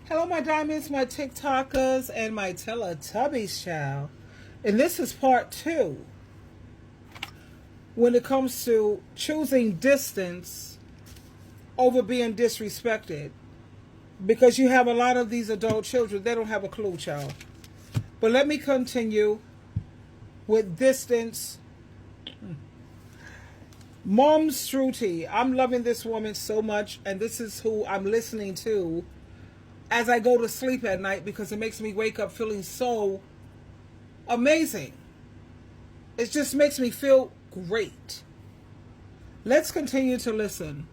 Hello, my diamonds, my TikTokers, and my Teletubbies, child. And this is part two when it comes to choosing distance over being disrespected. Because you have a lot of these adult children, they don't have a clue, child. But let me continue with distance. Mom's Struty. I'm loving this woman so much, and this is who I'm listening to as I go to sleep at night because it makes me wake up feeling so amazing. It just makes me feel great. Let's continue to listen.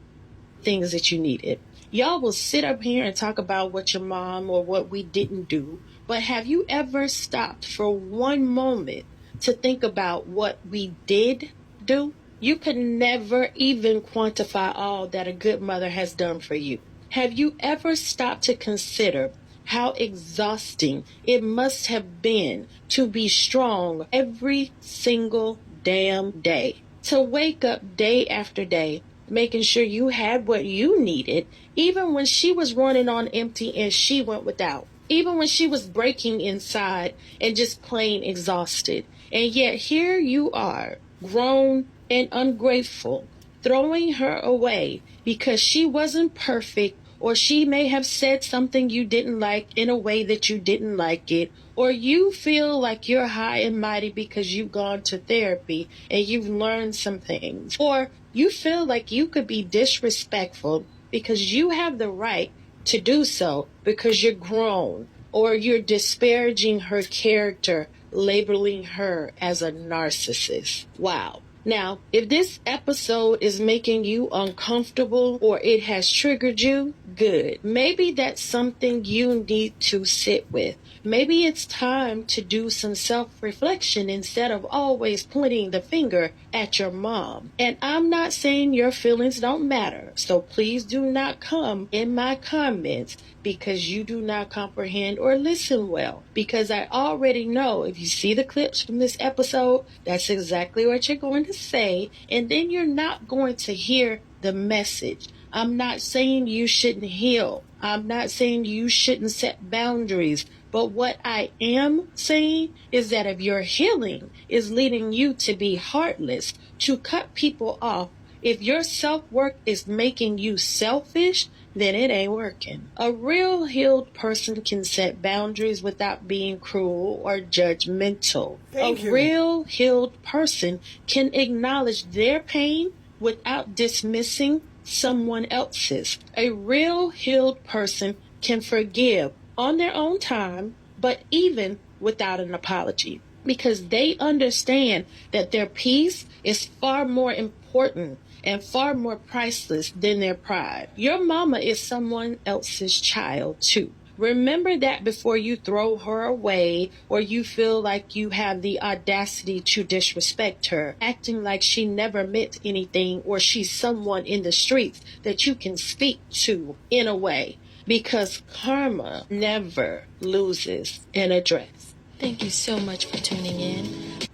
Things that you needed. Y'all will sit up here and talk about what your mom or what we didn't do, but have you ever stopped for one moment to think about what we did do? You can never even quantify all that a good mother has done for you. Have you ever stopped to consider how exhausting it must have been to be strong every single damn day? To wake up day after day, making sure you had what you needed, even when she was running on empty and she went without. Even when she was breaking inside and just plain exhausted. And yet here you are, grown and ungrateful, throwing her away because she wasn't perfect, or she may have said something you didn't like in a way that you didn't like it, or you feel like you're high and mighty because you've gone to therapy and you've learned some things, or you feel like you could be disrespectful because you have the right to do so because you're grown, or you're disparaging her character, labeling her as a narcissist. Wow. Now, if this episode is making you uncomfortable or it has triggered you, good. Maybe that's something you need to sit with. Maybe it's time to do some self-reflection instead of always pointing the finger at your mom. And I'm not saying your feelings don't matter, so please do not come in my comments because you do not comprehend or listen well. Because I already know if you see the clips from this episode, that's exactly what you're going to say, and then you're not going to hear the message. I'm not saying you shouldn't heal. I'm not saying you shouldn't set boundaries. But what I am saying is that if your healing is leading you to be heartless, to cut people off, if your self-work is making you selfish, then it ain't working. A real healed person can set boundaries without being cruel or judgmental. A real healed person can acknowledge their pain without dismissing someone else's. A real healed person can forgive on their own time, but even without an apology, because they understand that their peace is far more important and far more priceless than their pride. Your mama is someone else's child too. Remember that before you throw her away or you feel like you have the audacity to disrespect her, acting like she never meant anything or she's someone in the streets that you can speak to in a way. Because karma never loses an address. Thank you so much for tuning in.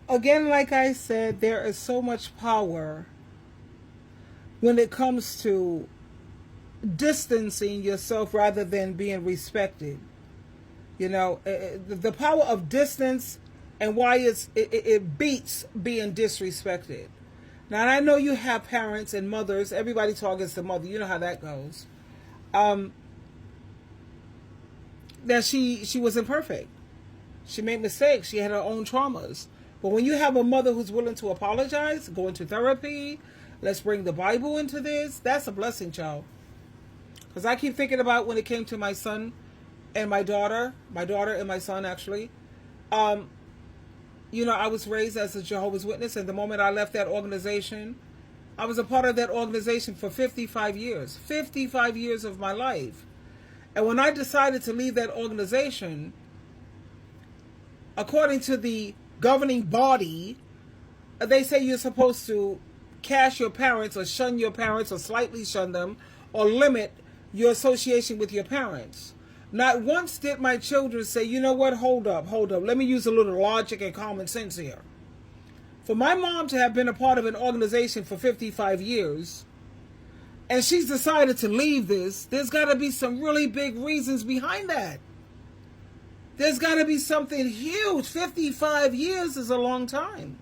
Again, like I said, there is so much power when it comes to distancing yourself rather than being respected. You know, the power of distance and why it beats being disrespected. Now, I know you have parents and mothers. Everybody targets the mother. You know how that goes. That she wasn't perfect. She made mistakes. She had her own traumas. But when you have a mother who's willing to apologize, go into therapy, let's bring the Bible into this, that's a blessing, child. Because I keep thinking about when it came to my son and my daughter and my son, actually. You know, I was raised as a Jehovah's Witness, and the moment I left that organization, I was a part of that organization for 55 years. 55 years of my life. And when I decided to leave that organization, according to the governing body, they say you're supposed to cash your parents or shun your parents or slightly shun them or limit your association with your parents. Not once did my children say, you know what, hold up. Let me use a little logic and common sense here. For my mom to have been a part of an organization for 55 years and she's decided to leave this, there's got to be some really big reasons behind that. There's got to be something huge. 55 years is a long time.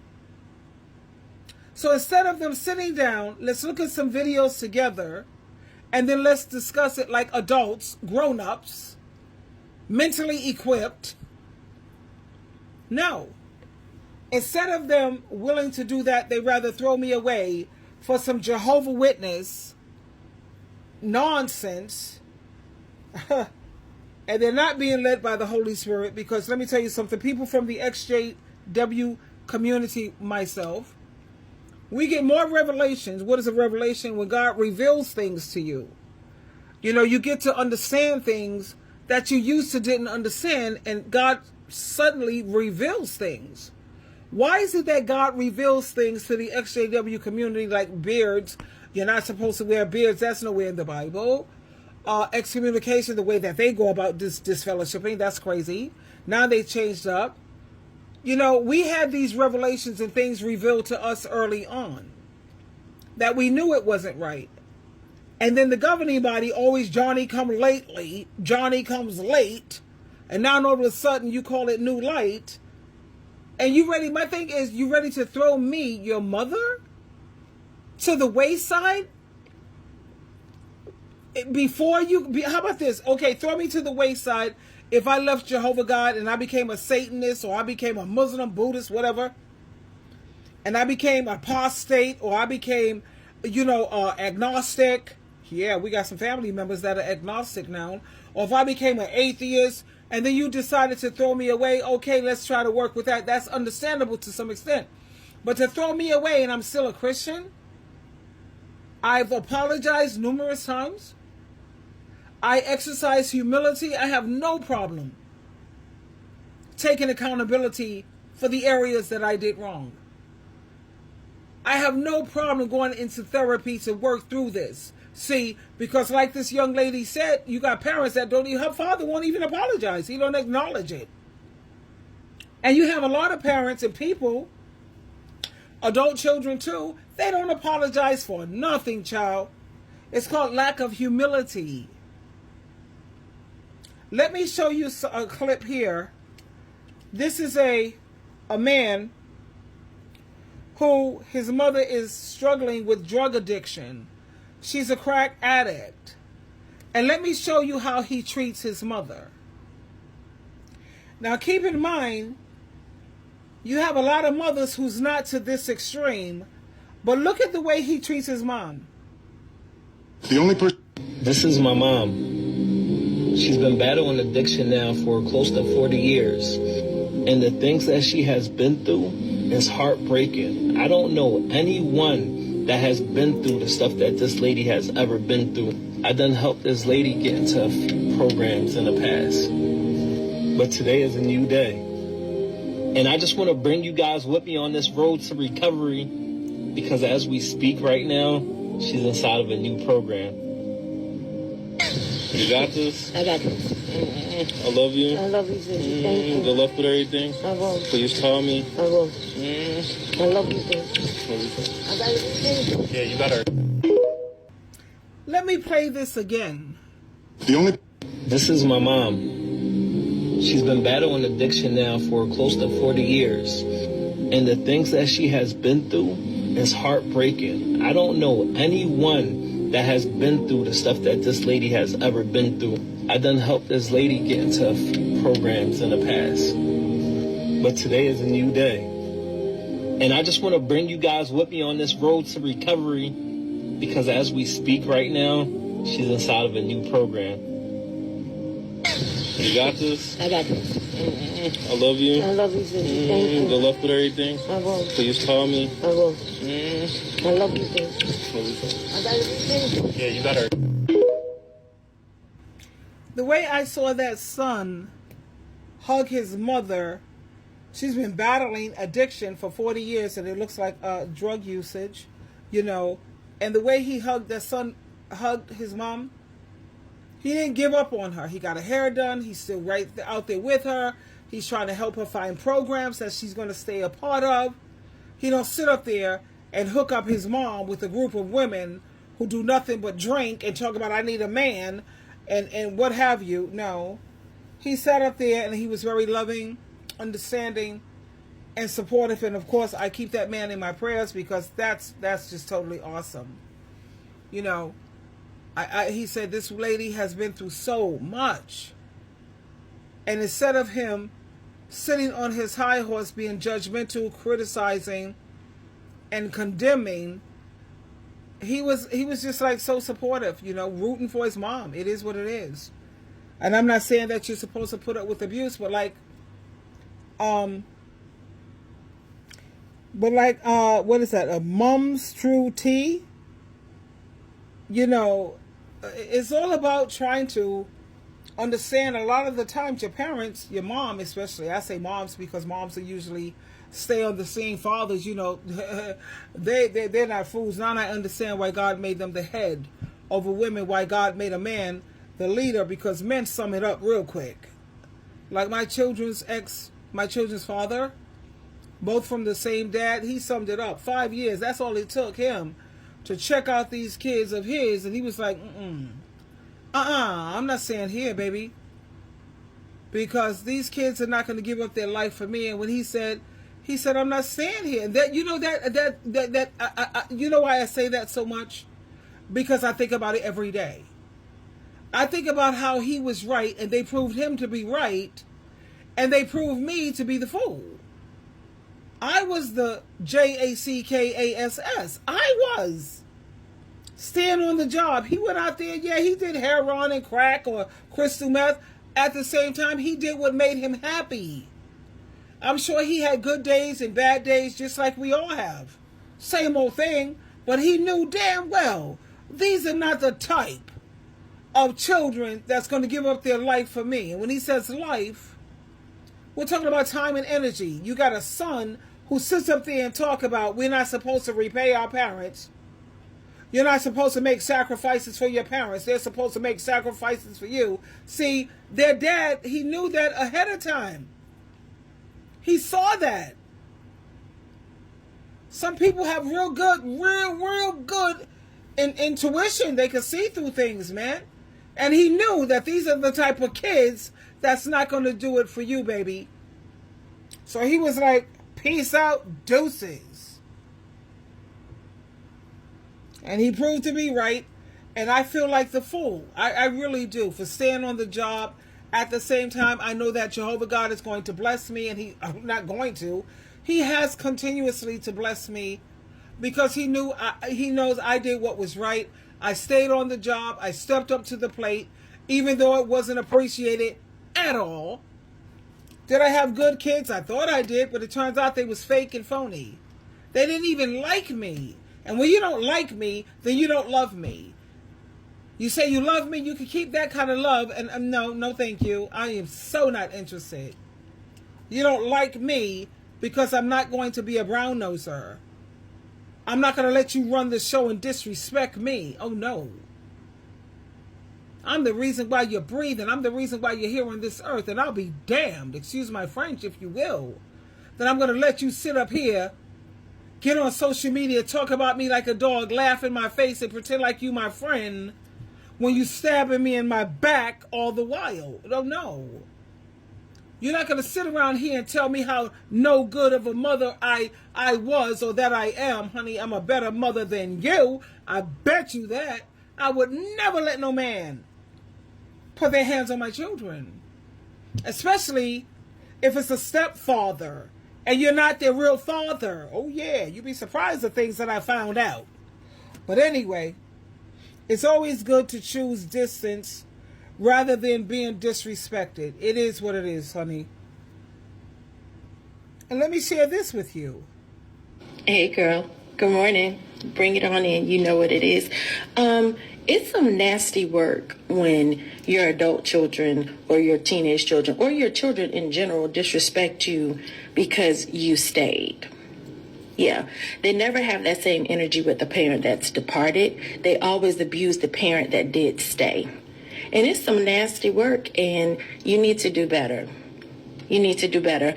So instead of them sitting down, let's look at some videos together, and then let's discuss it like adults, grown-ups, mentally equipped. No. Instead of them willing to do that, they rather throw me away for some Jehovah's Witness nonsense. And they're not being led by the Holy Spirit, because let me tell you something. People from the XJW community, myself, we get more revelations. What is a revelation? When God reveals things to you. You know, you get to understand things that you used to didn't understand, and God suddenly reveals things. Why is it that God reveals things to the XJW community, like beards? You're not supposed to wear beards. That's nowhere in the Bible. Excommunication, the way that they go about disfellowshipping, that's crazy. Now they changed up. You know, we had these revelations and things revealed to us early on that we knew it wasn't right. And then the governing body always Johnny come lately, Johnny comes late, and now all of a sudden you call it new light. And you ready, my thing is, you ready to throw me, your mother, to the wayside? Before you, how about this? Okay, throw me to the wayside if I left Jehovah God and I became a Satanist, or I became a Muslim, Buddhist, whatever, and I became apostate, or I became, agnostic. Yeah, we got some family members that are agnostic now. Or if I became an atheist and then you decided to throw me away, okay, let's try to work with that. That's understandable to some extent. But to throw me away and I'm still a Christian, I've apologized numerous times. I exercise humility. I have no problem taking accountability for the areas that I did wrong. I have no problem going into therapy to work through this. See, because like this young lady said, you got parents that don't even, her father won't even apologize. He don't acknowledge it. And you have a lot of parents and people, adult children too, they don't apologize for nothing, child. It's called lack of humility. Let me show you a clip here. This is a man who, his mother is struggling with drug addiction. She's a crack addict. And let me show you how he treats his mother. Now keep in mind, you have a lot of mothers who's not to this extreme, but look at the way he treats his mom. The only person. This is my mom. She's been battling addiction now for close to 40 years. And the things that she has been through is heartbreaking. I don't know anyone that has been through the stuff that this lady has ever been through. I done helped this lady get into a few programs in the past. But today is a new day. And I just want to bring you guys with me on this road to recovery, because as we speak right now, she's inside of a new program. You got this? I got this. I love you. I love you, sister. Thank you. Good luck with everything. I will. Please call me. I will. I love you, sister. I got everything. Yeah, you got her. Let me play this again. The only. This is my mom. She's been battling addiction now for close to 40 years. And the things that she has been through is heartbreaking. I don't know anyone that has been through the stuff that this lady has ever been through. I done helped this lady get into a few programs in the past. But today is a new day. And I just want to bring you guys with me on this road to recovery, because as we speak right now, she's inside of a new program. You got this? I got this. I love you. I love you, sister. Thank you. Good luck with everything. I will. Please call me. I will. I love you, sister. I got everything. Yeah, you got her. The way I saw that son hug his mother, she's been battling addiction for 40 years, and it looks like drug usage, and the way he hugged that son, hugged his mom, he didn't give up on her. He got her hair done. He's still right out there with her. He's trying to help her find programs that she's going to stay a part of. He don't sit up there and hook up his mom with a group of women who do nothing but drink and talk about I need a man and what have you. No. He sat up there and he was very loving, understanding, and supportive. And of course, I keep that man in my prayers because that's just totally awesome. You know, he said this lady has been through so much. And instead of him sitting on his high horse being judgmental, criticizing, and condemning, he was just like so supportive, you know, rooting for his mom. It is what it is. And I'm not saying that you're supposed to put up with abuse, but like what is that? A mom's true tea? You know, it's all about trying to understand. A lot of the times your parents, your mom especially, I say moms because moms are usually stay on the scene. Fathers, you know, they're not fools. Now I understand why God made them the head over women, why God made a man the leader, because men sum it up real quick. Like my children's father, both from the same dad, he summed it up. 5 years, that's all it took him to check out these kids of his, and he was like, I'm not staying here, baby, because these kids are not going to give up their life for me. And when he said, I'm not staying here. And that, you know, you know why I say that so much? Because I think about it every day. I think about how he was right, and they proved him to be right, and they proved me to be the fool. I was the JACKASS. I was. Staying on the job. He went out there, yeah, he did heroin and crack or crystal meth. At the same time, he did what made him happy. I'm sure he had good days and bad days just like we all have. Same old thing. But he knew damn well these are not the type of children that's going to give up their life for me. And when he says life, we're talking about time and energy. You got a son who sits up there and talk about we're not supposed to repay our parents. You're not supposed to make sacrifices for your parents. They're supposed to make sacrifices for you. See, their dad, he knew that ahead of time. He saw that. Some people have real good intuition. They can see through things, man. And he knew that these are the type of kids that's not going to do it for you, baby. So he was like, peace out, deuces. And he proved to be right. And I feel like the fool. I really do. For staying on the job. At the same time, I know that Jehovah God is going to bless me. And I'm not going to. He has continuously to bless me. Because he knows I did what was right. I stayed on the job. I stepped up to the plate. Even though it wasn't appreciated at all. Did I have good kids? I thought I did. But it turns out they was fake and phony. They didn't even like me. And when you don't like me, then you don't love me. You say you love me, you can keep that kind of love. And no, thank you. I am so not interested. You don't like me because I'm not going to be a brown noser. I'm not going to let you run the show and disrespect me. Oh, no. I'm the reason why you're breathing. I'm the reason why you're here on this earth. And I'll be damned, excuse my French if you will, that I'm going to let you sit up here, get on social media, talk about me like a dog, laugh in my face and pretend like you my friend when you stabbing me in my back all the while. No. You're not going to sit around here and tell me how no good of a mother I was or that I am. Honey, I'm a better mother than you. I bet you that. I would never let no man put their hands on my children. Especially if it's a stepfather and you're not their real father. Oh yeah, you'd be surprised at things that I found out. But anyway, it's always good to choose distance rather than being disrespected. It is what it is, honey. And let me share this with you. Hey, girl. Good morning. Bring it on in. You know what it is. It's some nasty work when your adult children or your teenage children or your children in general disrespect you because you stayed. Yeah, they never have that same energy with the parent that's departed. They always abuse the parent that did stay. And it's some nasty work, and you need to do better. You need to do better.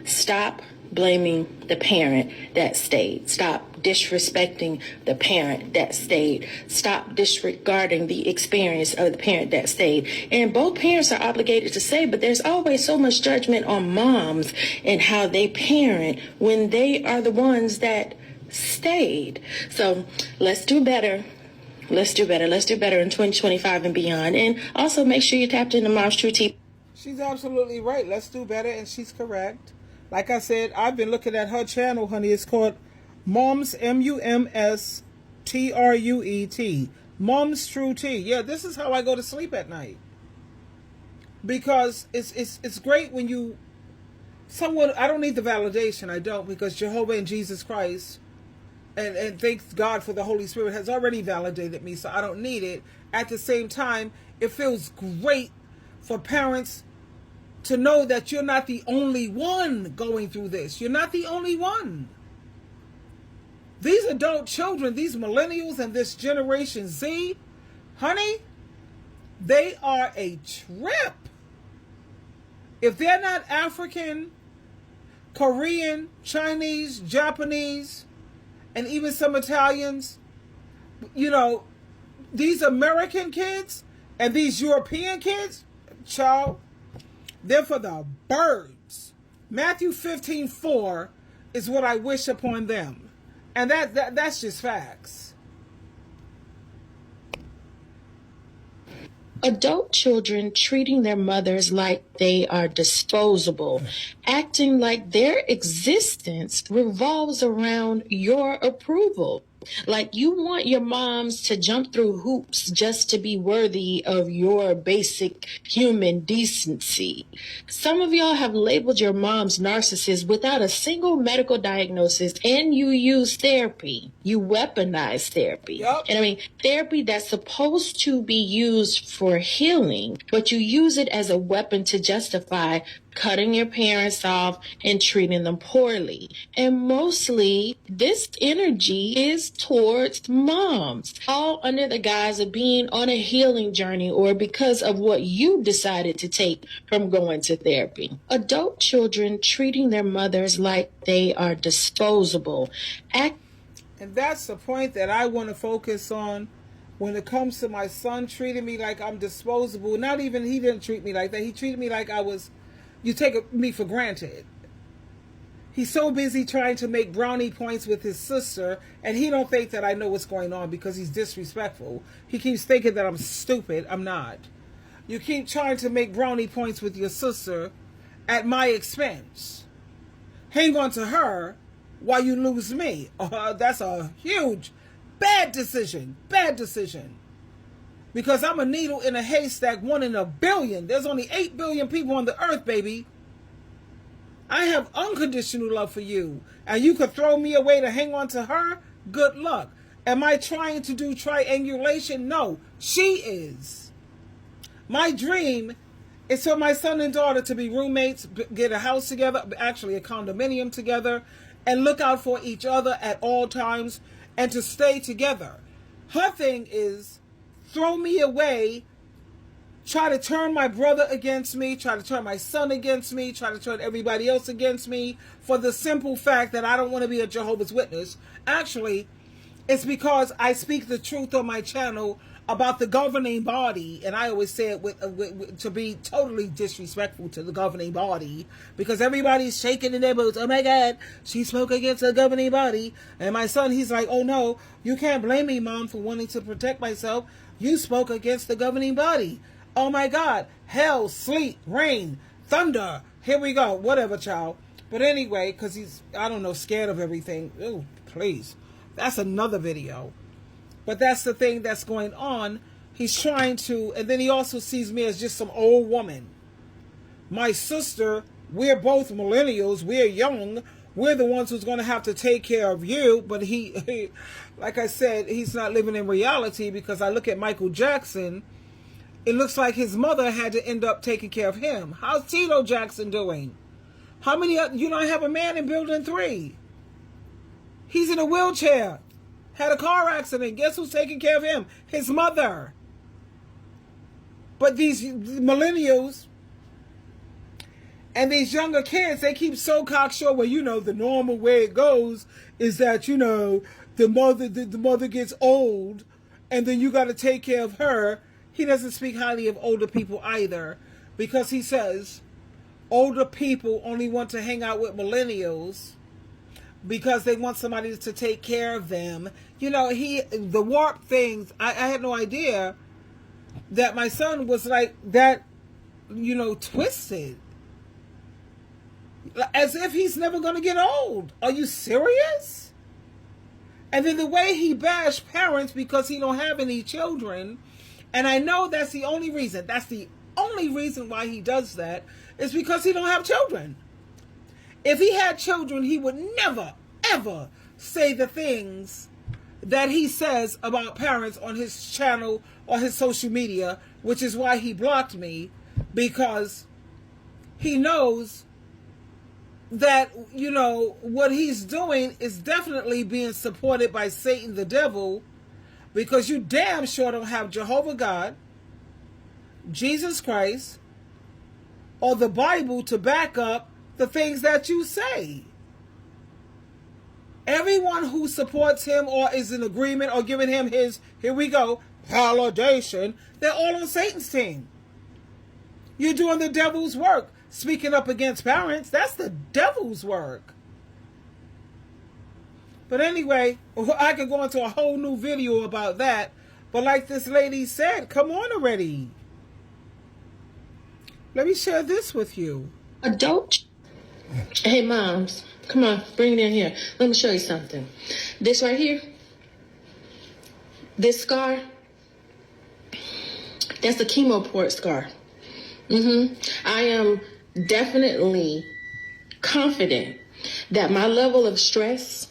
Stop blaming the parent that stayed. Stop disrespecting the parent that stayed. Stop disregarding the experience of the parent that stayed. And both parents are obligated to stay, but there's always so much judgment on moms and how they parent when they are the ones that stayed. So let's do better. Let's do better. Let's do better in 2025 and beyond. And also make sure you tapped into Mom's True Tea. She's absolutely right. Let's do better, and she's correct. Like I said, I've been looking at her channel, honey. It's called Mom's, MUMSTRUET. Mom's True Tea. Yeah, this is how I go to sleep at night. Because it's great when you... Someone... I don't need the validation. I don't, because Jehovah and Jesus Christ... And thanks God for the Holy Spirit has already validated me, so I don't need it. At the same time, it feels great for parents to know that you're not the only one going through this. You're not the only one. These adult children, these millennials and this Generation Z, honey, they are a trip. If they're not African, Korean, Chinese, Japanese, and even some Italians, you know, these American kids and these European kids, child, they're for the birds. Matthew 15:4 is what I wish upon them. And that's just facts. Adult children treating their mothers like they are disposable, acting like their existence revolves around your approval. Like you want your moms to jump through hoops just to be worthy of your basic human decency. Some of y'all have labeled your moms narcissists without a single medical diagnosis, and you use therapy. You weaponize therapy. Yep. And I mean, therapy that's supposed to be used for healing, but you use it as a weapon to justify cutting your parents off and treating them poorly. And mostly this energy is towards moms, all under the guise of being on a healing journey or because of what you decided to take from going to therapy. Adult children treating their mothers like they are disposable. And that's the point that I want to focus on when it comes to my son treating me like I'm disposable. Not even, he didn't treat me like that. He treated me like I was... You take me for granted. He's so busy trying to make brownie points with his sister, and he don't think that I know what's going on because he's disrespectful. He keeps thinking that I'm stupid. I'm not. You keep trying to make brownie points with your sister at my expense. Hang on to her while you lose me. That's a huge, bad decision. Bad decision. Because I'm a needle in a haystack, 1 in a billion. There's only 8 billion people on the earth, baby. I have unconditional love for you. And you could throw me away to hang on to her? Good luck. Am I trying to do triangulation? No, she is. My dream is for my son and daughter to be roommates, get a house together, actually a condominium together, and look out for each other at all times, and to stay together. Her thing is... throw me away, try to turn my brother against me, try to turn my son against me, try to turn everybody else against me for the simple fact that I don't want to be a Jehovah's Witness. Actually, it's because I speak the truth on my channel about the governing body, and I always say it to be totally disrespectful to the governing body, because everybody's shaking in their boots. Oh my God, she spoke against the governing body. And my son, he's like, oh no, you can't blame me, Mom, for wanting to protect myself. You spoke against the governing body. Oh my God, hell, sleet, rain, thunder. Here we go, whatever, child. But anyway, because he's, I don't know, scared of everything. Oh, please. That's another video. But that's the thing that's going on. He's trying to, and then he also sees me as just some old woman. My sister, we're both millennials. We're young. We're the ones who's going to have to take care of you. But he, like I said, he's not living in reality, because I look at Michael Jackson. It looks like his mother had to end up taking care of him. How's Tito Jackson doing? How many, you know, I have a man in building 3. He's in a wheelchair. Had a car accident. Guess who's taking care of him? His mother. But these millennials And these younger kids, they keep so cocksure. Well, you know, the normal way it goes is that, you know, the mother gets old, and then you got to take care of her. He doesn't speak highly of older people either, because he says older people only want to hang out with millennials because they want somebody to take care of them. You know, the warped things. I had no idea that my son was like that, you know, twisted. As if he's never going to get old. Are you serious? And then the way he bashed parents because he don't have any children, and I know that's the only reason. That's the only reason why he does that, is because he don't have children. If he had children, he would never, ever say the things that he says about parents on his channel or his social media, which is why he blocked me, because he knows that, you know, what he's doing is definitely being supported by Satan, the devil, because you damn sure don't have Jehovah God, Jesus Christ, or the Bible to back up the things that you say. Everyone who supports him or is in agreement or giving him his, here we go, validation, they're all on Satan's team. You're doing the devil's work. Speaking up against parents, that's the devil's work. But anyway, I could go into a whole new video about that. But like this lady said, come on already. Let me share this with you. Adult. Hey, moms, come on, bring it in here. Let me show you something. This right here, this scar, that's a chemo port scar. I am definitely confident that my level of stress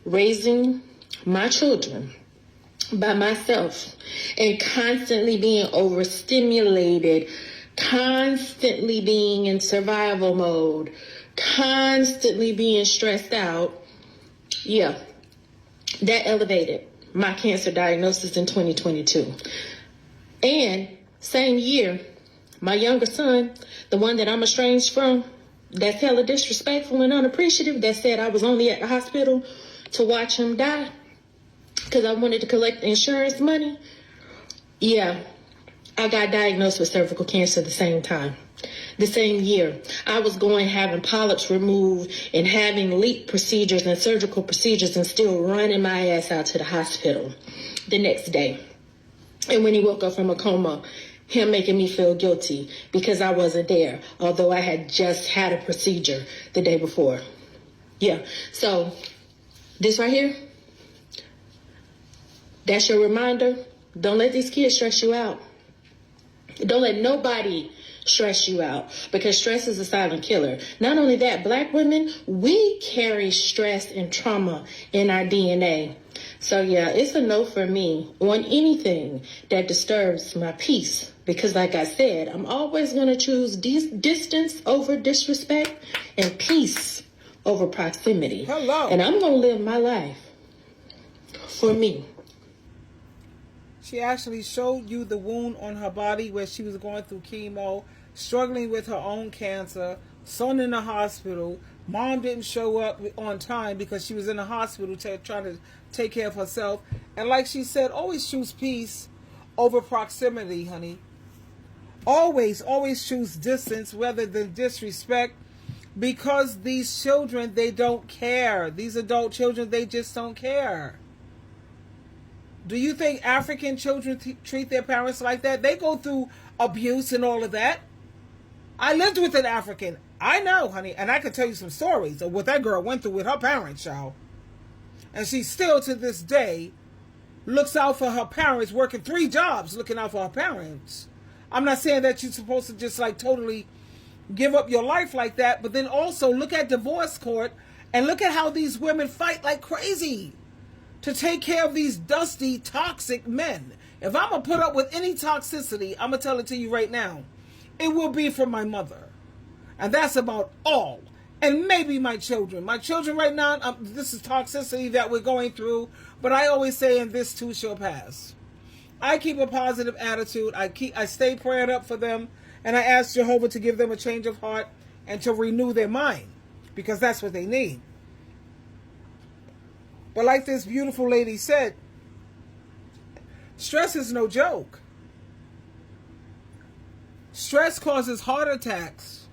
raising my children by myself and constantly being overstimulated, constantly being in survival mode, constantly being stressed out, yeah, that elevated my cancer diagnosis in 2022. And same year, my younger son, the one that I'm estranged from, that's hella disrespectful and unappreciative, that said I was only at the hospital to watch him die because I wanted to collect insurance money. Yeah, I got diagnosed with cervical cancer the same time. The same year. I was having polyps removed and having leak procedures and surgical procedures and still running my ass out to the hospital the next day. And when he woke up from a coma, him making me feel guilty because I wasn't there, although I had just had a procedure the day before. Yeah, so this right here, that's your reminder. Don't let these kids stress you out. Don't let nobody stress you out, because stress is a silent killer. Not only that, Black women, we carry stress and trauma in our DNA. So yeah, it's a no for me on anything that disturbs my peace. Because like I said, I'm always going to choose distance over disrespect and peace over proximity. Hello. And I'm going to live my life for me. She actually showed you the wound on her body where she was going through chemo, struggling with her own cancer, son in the hospital. Mom didn't show up on time because she was in the hospital trying to take care of herself. And like she said, always choose peace over proximity, honey. Always choose distance rather than disrespect, because these children, they don't care. These adult children, they just don't care. Do you think African children treat their parents like that? They go through abuse and all of that. I lived with an African. I know, honey, and I can tell you some stories of what that girl went through with her parents, y'all. And she still, to this day, looks out for her parents, working 3 jobs, looking out for her parents. I'm not saying that you're supposed to just like totally give up your life like that, but then also look at divorce court and look at how these women fight like crazy to take care of these dusty, toxic men. If I'm going to put up with any toxicity, I'm going to tell it to you right now, it will be from my mother. And that's about all. And maybe my children. My children right now, this is toxicity that we're going through, but I always say, and this too shall pass. I keep a positive attitude. I stay prayed up for them, and I ask Jehovah to give them a change of heart and to renew their mind, because that's what they need. But like this beautiful lady said, stress is no joke. Stress causes heart attacks,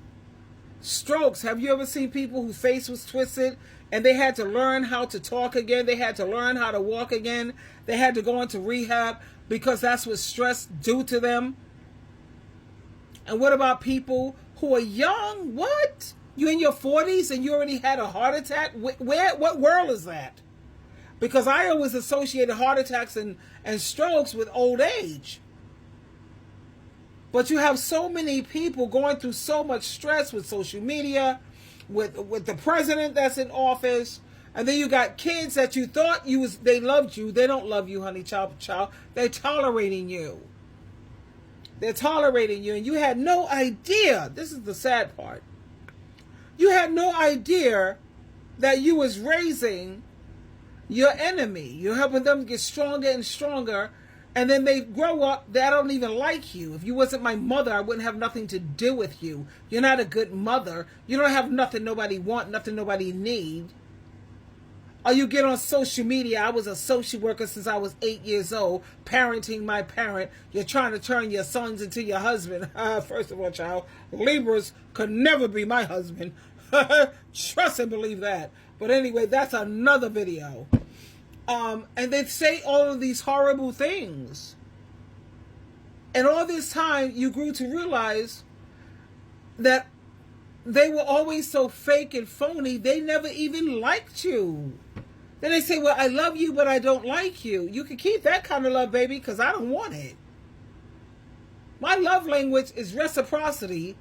strokes. Have you ever seen people whose face was twisted and they had to learn how to talk again? They had to learn how to walk again. They had to go into rehab because that's what stress do to them. And what about people who are young? What? You're in your 40s and you already had a heart attack? What world is that? Because I always associated heart attacks and strokes with old age. But you have so many people going through so much stress with social media, with the president that's in office, and then you got kids that you thought they loved you. They don't love you, honey, child. They're tolerating you. They're tolerating you, and you had no idea. This is the sad part. You had no idea that you was raising your enemy. You're helping them get stronger and stronger. And then they grow up, they don't even like you. If you wasn't my mother, I wouldn't have nothing to do with you. You're not a good mother. You don't have nothing nobody want, nothing nobody need. Or you get on social media. I was a social worker since I was 8 years old, parenting my parent. You're trying to turn your sons into your husband. First of all, child, Libras could never be my husband. Trust and believe that. But anyway, that's another video. And they say all of these horrible things. And all this time, you grew to realize that they were always so fake and phony, they never even liked you. Then they say, well, I love you, but I don't like you. You can keep that kind of love, baby, because I don't want it. My love language is reciprocity,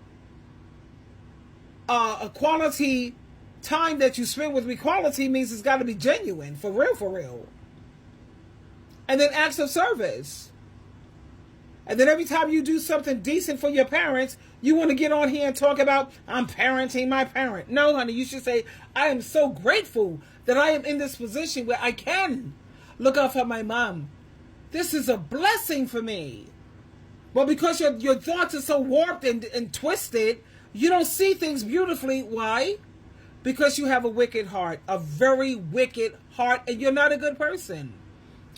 a quality time that you spend with me. Quality means it's got to be genuine, for real, for real. And then acts of service. And then every time you do something decent for your parents, you want to get on here and talk about, I'm parenting my parent. No, honey, you should say, I am so grateful that I am in this position where I can look out for my mom. This is a blessing for me. But because your thoughts are so warped and twisted, you don't see things beautifully. Why? Because you have a wicked heart, a very wicked heart, and you're not a good person.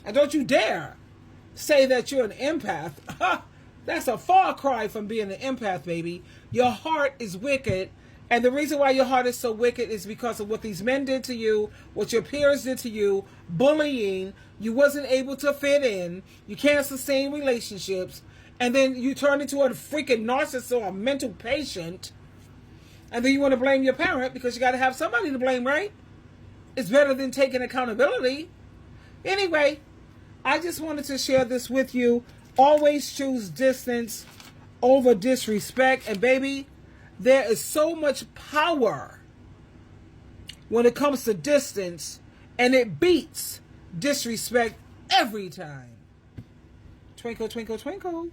And don't you dare say that you're an empath. That's a far cry from being an empath, baby. Your heart is wicked, and the reason why your heart is so wicked is because of what these men did to you, what your peers did to you, bullying. You wasn't able to fit in. You can't sustain relationships, and then you turn into a freaking narcissist or a mental patient. And then you want to blame your parent because you got to have somebody to blame, right? It's better than taking accountability. Anyway, I just wanted to share this with you. Always choose distance over disrespect. And baby, there is so much power when it comes to distance, and it beats disrespect every time. Twinkle, twinkle, twinkle.